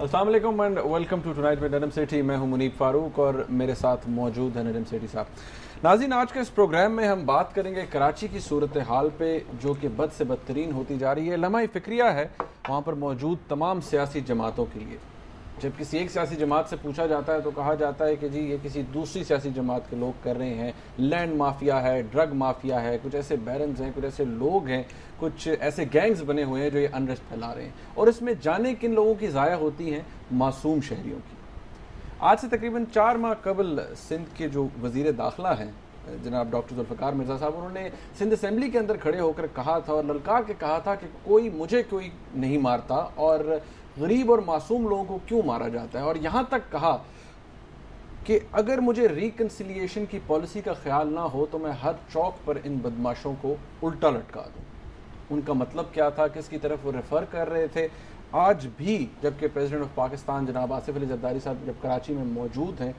अस्सलाम वालेकुम and welcome to tonight with Nadeem Sethi. मैं हूं मुनीब फारूक और मेरे साथ मौजूद है नदीम सेठी साहब। नाज़रीन, आज के इस प्रोग्राम में हम बात करेंगे कराची की सूरत हाल पे, जो कि बद से बदतरीन होती जा रही है। लम्हा फिक्रिया है वहाँ पर मौजूद तमाम सियासी जमातों के लिए। जब किसी एक सियासी जमात से पूछा जाता है तो कहा जाता है कि जी ये किसी दूसरी सियासी जमात के लोग कर रहे हैं, लैंड माफिया है, ड्रग माफिया है, कुछ ऐसे बैरन्स हैं, कुछ ऐसे लोग हैं, कुछ ऐसे गैंग्स बने हुए हैं जो ये अनरेस्ट फैला रहे हैं। और इसमें जाने किन लोगों की ज़ाया होती हैं, मासूम शहरियों की। आज से तकरीबन 4 माह कबल सिंध के जो वज़ीर दाखिला हैं जनाब डॉक्टर जुल्फ़िकार मिर्ज़ा साहब, उन्होंने सिंध असेंबली के अंदर खड़े होकर कहा था और ललकार के कहा था कि मुझे कोई नहीं मारता और गरीब और मासूम लोगों को क्यों मारा जाता है। और यहाँ तक कहा कि अगर मुझे रिकन्सिलिएशन की पॉलिसी का ख्याल ना हो तो मैं हर चौक पर इन बदमाशों को उल्टा लटका दूँ। उनका मतलब क्या था, किसकी तरफ वो रेफ़र कर रहे थे? आज भी जबकि प्रेसिडेंट ऑफ पाकिस्तान जनाब आसिफ अली जरदारी साहब जब कराची में मौजूद हैं,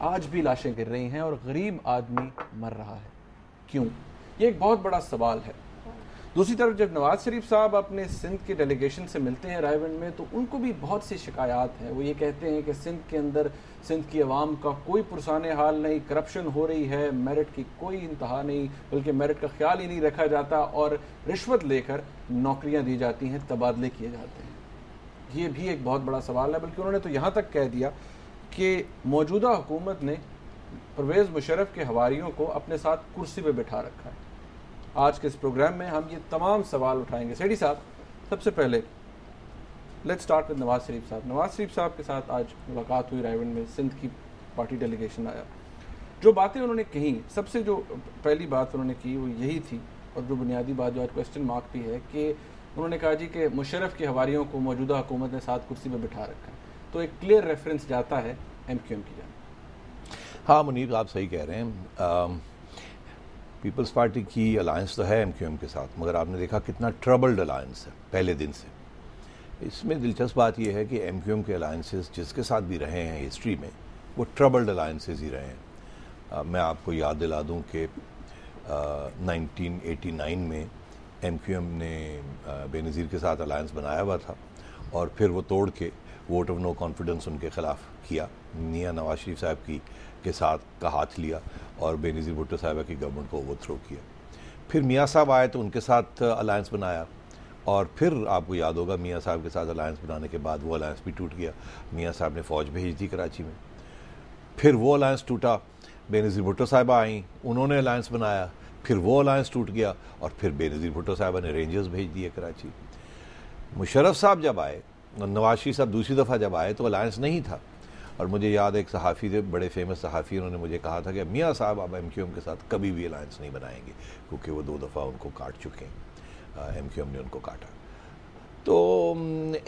आज भी लाशें गिर रही हैं और गरीब आदमी मर रहा है। क्यों? ये एक बहुत बड़ा सवाल है। दूसरी तरफ जब नवाज शरीफ साहब अपने सिंध के डेलीगेशन से मिलते हैं रायबंद में, तो उनको भी बहुत सी शिकायत हैं। वो ये कहते हैं कि सिंध के अंदर सिंध की आवाम का कोई पुरसाने हाल नहीं, करप्शन हो रही है, मेरिट की कोई इंतहा नहीं, बल्कि मेरिट का ख्याल ही नहीं रखा जाता और रिश्वत लेकर नौकरियां दी जाती हैं, तबादले किए जाते हैं। ये भी एक बहुत बड़ा सवाल है। बल्कि उन्होंने तो यहाँ तक कह दिया कि मौजूदा हुकूमत ने परवेज़ मुशर्रफ के हवारियों को अपने साथ कुर्सी पर बिठा रखा है। आज के इस प्रोग्राम में हम ये तमाम सवाल उठाएंगे। सेठी साहब, सबसे पहले let's start with Nawaz Sharif साहब। नवाज शरीफ साहब के साथ आज मुलाकात हुई रायबंद में, सिंध की पार्टी डेलीगेशन आया। जो बातें उन्होंने कही, सबसे जो पहली बात उन्होंने की वो यही थी, और जो बुनियादी बात जो आज क्वेश्चन मार्क भी है, कि उन्होंने कहा जी कि मुशर्रफ के हवारियों को मौजूदा हुकूमत ने साथ कुर्सी पर बिठा रखा है। तो एक क्लियर रेफरेंस जाता है MQM की जान। हाँ मुनीब, आप सही कह रहे हैं। पीपल्स पार्टी की अलायंस तो है MQM के साथ, मगर आपने देखा कितना ट्रबल्ड अलायंस है पहले दिन से। इसमें दिलचस्प बात यह है कि MQM के अलायंसेस जिसके साथ भी रहे हैं हिस्ट्री में, वो ट्रबल्ड अलायंसेस ही रहे हैं। मैं आपको याद दिला दूं कि 1989 में MQM ने बेनज़ीर के साथ अलायंस बनाया हुआ था और फिर वो तोड़ के वोट ऑफ नो कॉन्फिडेंस उनके ख़िलाफ़ किया, मियां नवाज शरीफ साहब के साथ का हाथ लिया और बेनज़ीर भुट्टो साहिबा की गवर्नमेंट को ओवरथ्रो किया। फिर मियां साहब आए तो उनके साथ अलायंस बनाया और फिर आपको याद होगा मियां साहब के साथ अलायंस बनाने के बाद वो अलायंस भी टूट गया। मियां साहब ने फ़ौज भेज दी कराची में, फिर वो अलायंस टूटा। बेनज़ीर भुट्टो साहिबा आई, उन्होंने अलायंस बनाया, फिर वो अलायंस टूट गया और फिर बेनज़ीर भुट्टो साहिबा ने रेंजर्स भेज दिए कराची। मुशर्रफ साहब जब आए, नवाज शरीफ साहब दूसरी दफ़ा जब आए तो अलायंस नहीं था। और मुझे याद है एक सहाफ़ी थे, बड़े फेमस सहाफ़ी, उन्होंने मुझे कहा था कि मियां साहब अब MQM के साथ कभी भी अलायंस नहीं बनाएंगे, क्योंकि वो 2 दफ़ा उनको काट चुके हैं, MQM ने उनको काटा। तो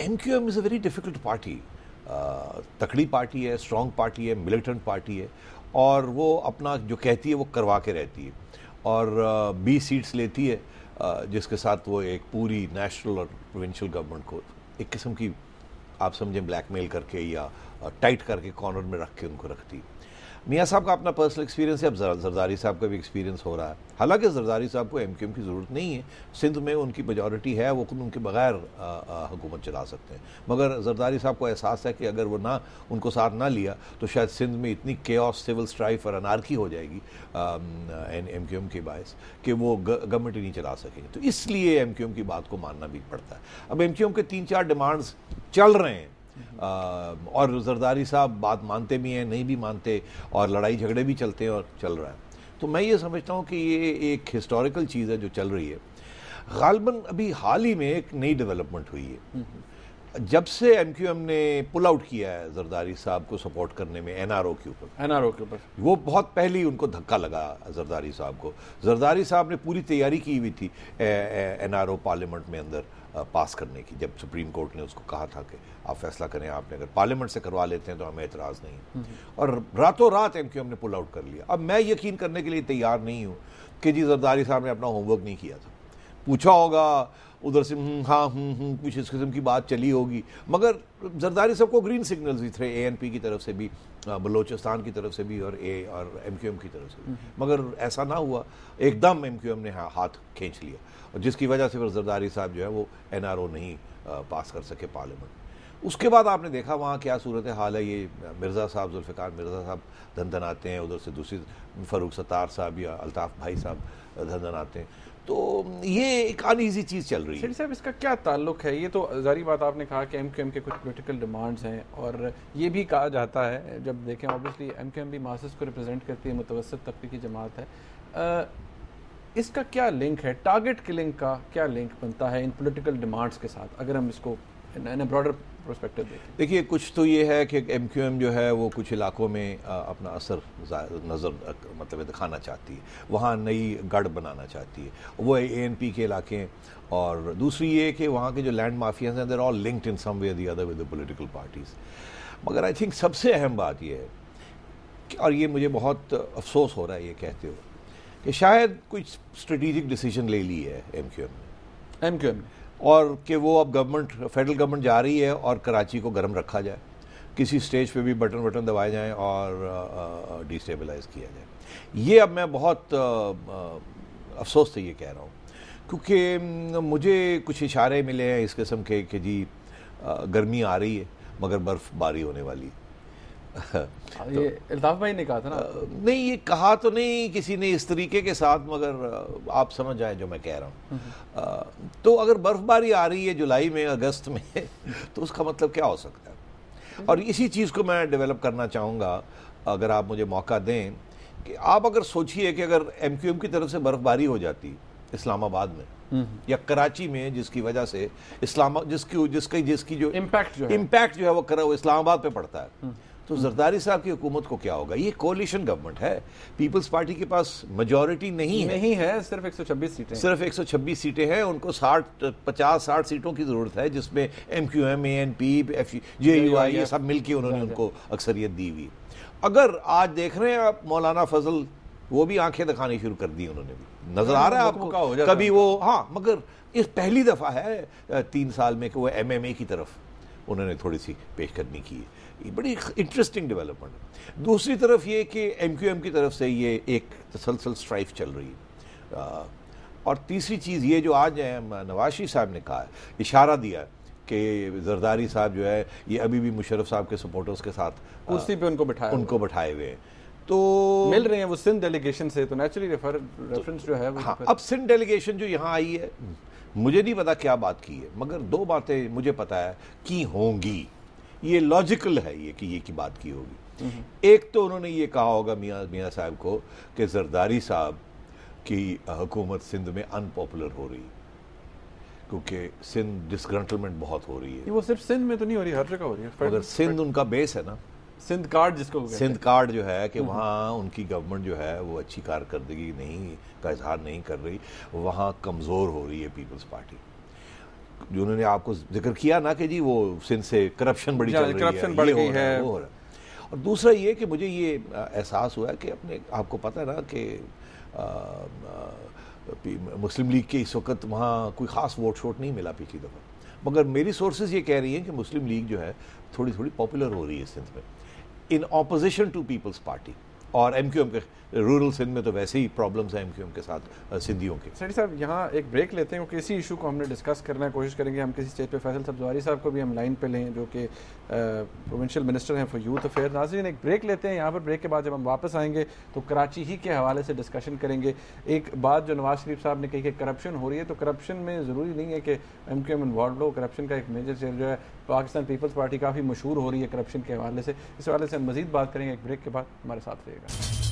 MQM is a very difficult party. तकड़ी पार्टी है, स्ट्रॉन्ग पार्टी है, मिलिटेंट पार्टी है, और वो अपना जो कहती है वो करवा के रहती है, और 20 सीट्स लेती है, जिसके साथ वो एक पूरी नेशनल और प्रोविंशियल गवर्नमेंट को एक किस्म की, आप समझें, ब्लैकमेल करके या टाइट करके कॉर्नर में रख के उनको रखती। मियां साहब का अपना पर्सनल एक्सपीरियंस है, अब जरदारी साहब का भी एक्सपीरियंस हो रहा है। हालांकि जरदारी साहब को MQM की ज़रूरत नहीं है, सिंध में उनकी मेजॉरिटी है, वो खुद उनके बगैर हुकूमत चला सकते हैं। मगर जरदारी साहब को एहसास है कि अगर वो उनको साथ ना लिया तो शायद सिंध में इतनी केओस, सिविल स्ट्राइफ और अनार्की हो जाएगी MQM के बायस कि वो गवर्नमेंट ही नहीं चला सकेंगे। तो इसलिए MQM की बात को मानना भी पड़ता है। अब MQM के 3-4 डिमांड्स चल रहे हैं, और जरदारी साहब बात मानते भी हैं, नहीं भी मानते, और लड़ाई झगड़े भी चलते हैं और चल रहा है। तो मैं ये समझता हूँ कि ये एक हिस्टोरिकल चीज़ है जो चल रही है। गालिबन अभी हाल ही में एक नई डेवलपमेंट हुई है, जब से MQM ने पुल आउट किया है जरदारी साहब को सपोर्ट करने में NRO के ऊपर। वो बहुत पहले ही उनको धक्का लगा जरदारी साहब को। जरदारी साहब ने पूरी तैयारी की हुई थी NRO पार्लियामेंट में अंदर पास करने की, जब सुप्रीम कोर्ट ने उसको कहा था कि आप फैसला करें, आपने अगर पार्लियामेंट से करवा लेते हैं तो हमें एतराज़ नहीं। और रातों रात MQM ने पुल आउट कर लिया। अब मैं यकीन करने के लिए तैयार नहीं हूँ कि जी जरदारी साहब ने अपना होमवर्क नहीं किया था। पूछा होगा उधर से, हाँ कुछ इस किस्म की बात चली होगी, मगर जरदारी साहब को ग्रीन सिग्नल्स भी थे ANP की तरफ से भी, बलोचिस्तान की तरफ से भी, और MQM की तरफ से भी, मगर ऐसा ना हुआ। एकदम MQM ने हाथ खींच लिया, और जिसकी वजह से फिर जरदारी साहब जो है वो NRO नहीं पास कर सके पार्लियामेंट। उसके बाद आपने देखा वहाँ क्या सूरत हाल है। ये मिर्ज़ा साहब, जुल्फ़िकार मिर्ज़ा साहब धन हैं, उधर से दूसरी फ़ारूक सत्तार साहब या अल्ताफ़ भाई साहब धन आते हैं। तो ये एक अनईजी चीज़ चल रही है। साहब इसका क्या ताल्लुक है? ये तो जारी बात आपने कहा कि एमक्यूएम के कुछ पॉलिटिकल डिमांड्स हैं, और ये भी कहा जाता है, जब देखें ऑब्वियसली एमक्यूएम भी मासेस को रिप्रेजेंट करती है, मुतवस्सित तबके की जमात है। इसका क्या लिंक है, टारगेट किलिंग का क्या लिंक बनता है इन पॉलिटिकल डिमांड्स के साथ, अगर हम इसको इन ब्रॉडर पर्सपेक्टिव देखें? देखिए, कुछ तो ये है कि एमक्यूएम जो है वो कुछ इलाकों में अपना असर नज़र मतलब दिखाना चाहती है, वहाँ नई गढ़ बनाना चाहती है, वो एएनपी के इलाके। और दूसरी ये कि वहाँ के जो लैंड माफियाज हैं, they're all linked in some way the other with the political parties. मगर आई थिंक सबसे अहम बात ये है कि, और ये मुझे बहुत अफसोस हो रहा है ये कहते हुए, कि शायद कुछ स्ट्रेटेजिक डिसीजन ले ली है एमक्यूएम ने, और कि वो अब फेडरल गवर्नमेंट जा रही है और कराची को गर्म रखा जाए, किसी स्टेज पे भी बटन दबाए जाएं और डिस्टेबलाइज किया जाए। ये अब मैं बहुत अफसोस से ये कह रहा हूँ, क्योंकि मुझे कुछ इशारे मिले हैं इस किस्म के कि जी गर्मी आ रही है मगर बर्फबारी होने वाली तो ये अल्ताफ भाई ने कहा था ना? नहीं, ये कहा तो नहीं किसी ने इस तरीके के साथ, मगर आप समझ जाए जो मैं कह रहा हूँ। तो अगर बर्फबारी आ रही है जुलाई में, अगस्त में तो उसका मतलब क्या हो सकता है? और इसी चीज़ को मैं डेवलप करना चाहूँगा, अगर आप मुझे मौका दें, कि आप अगर सोचिए कि अगर एमक्यूएम की तरफ से बर्फबारी हो जाती इस्लामाबाद में या कराची में, जिसकी वजह से जिसकी जो इम्पैक्ट जो है वो इस्लामाबाद पे पड़ता है, तो जरदारी साहब की हुकूमत को क्या होगा? ये कोलिशन गवर्नमेंट है, पीपल्स पार्टी के पास मेजॉरिटी नहीं है, सिर्फ 126 सीटें हैं। उनको 50-60 सीटों की जरूरत है, जिसमें एमक्यूएम, एएनपी, जेयूआई ये सब मिलके उन्होंने उनको अक्सरियत दी हुई। अगर आज देख रहे हैं आप मौलाना फजल, वो भी आंखें दिखानी शुरू कर दी उन्होंने भी, नजर आ रहा है आपको कभी वो, हाँ, मगर इस पहली दफा है 3 साल में कि वो एमएमए की तरफ उन्होंने थोड़ी सी पेशकदमी की है। ये बड़ी इंटरेस्टिंग डेवलपमेंट है। दूसरी तरफ ये कि एमक्यूएम की तरफ से ये एक तसलसल स्ट्राइफ चल रही है। और तीसरी चीज़ ये जो आज नवाज शरीफ साहब ने कहा है, इशारा दिया है कि जरदारी साहब जो है ये अभी भी मुशर्रफ साहब के सपोर्टर्स के साथ कुर्सी पे उनको बैठाए हुए हैं, तो मिल रहे हैं वो सिंध डेलीगेशन से, तो नेचुरली रेफरेंस जो है वो। हाँ, अब सिंध डेलीगेशन जो यहाँ आई है, मुझे नहीं पता क्या बात की है, मगर 2 बातें मुझे पता है कि होंगी। ये लॉजिकल है ये कि ये की बात की होगी। एक तो उन्होंने ये कहा होगा मियाँ साहब को कि जरदारी साहब की हुकूमत सिंध में अनपॉपुलर हो रही, क्योंकि सिंध डिसग्रंटलमेंट बहुत हो रही है। वो सिर्फ सिंध में तो नहीं हो रही, हर जगह हो रही है, मगर सिंध उनका बेस है ना, सिंध कार्ड जिसको कहते हैं। सिंध कार्ड जो है कि वहाँ उनकी गवर्नमेंट जो है वो अच्छी कारकर्दगी का इजहार नहीं कर रही, वहाँ कमज़ोर हो रही है पीपल्स पार्टी। जो उन्होंने आपको जिक्र किया ना कि जी वो सिंध से करप्शन बड़ी चल रही है, करप्शन बढ़ गई है, वो हो रहा है। और दूसरा ये कि मुझे ये एहसास हुआ कि आपको पता है ना कि मुस्लिम लीग के इस वक्त वहाँ कोई ख़ास वोट नहीं मिला पिछली दफ़ा, मगर मेरी सोर्सेज ये कह रही हैं कि मुस्लिम लीग जो है थोड़ी पॉपुलर हो रही है सिंध में, in opposition to Peoples Party. और एमक्यूएम के रूरल सिंध में तो वैसे ही प्रॉब्लम्स हैं एमक्यूएम के साथ सिंधियों के। सेठी साहब, यहाँ एक ब्रेक लेते हैं, क्योंकि इसी इशू को हमने डिस्कस करने की कोशिश करेंगे। हम किसी स्टेज पे फैसल सब्जवारी साहब को भी हम लाइन पे लें, जो कि प्रोविंशियल मिनिस्टर हैं फॉर यूथ अफेयर। नाज़रीन, एक ब्रेक लेते हैं यहाँ पर। ब्रेक के बाद जब हम वापस आएंगे तो कराची ही के हवाले से डिस्कशन करेंगे। एक बात जो नवाज शरीफ साहब ने कही कि करप्शन हो रही है, तो करप्शन में ज़रूरी नहीं है कि एमक्यूएम इन्वॉल्व हो। करप्शन का एक मेजर शेयर जो है पाकिस्तान पीपल्स पार्टी काफ़ी मशहूर हो रही है करप्शन के हवाले से। इस हवाले से हम मज़ीद बात करेंगे एक ब्रेक के बाद। हमारे साथ रहिएगा।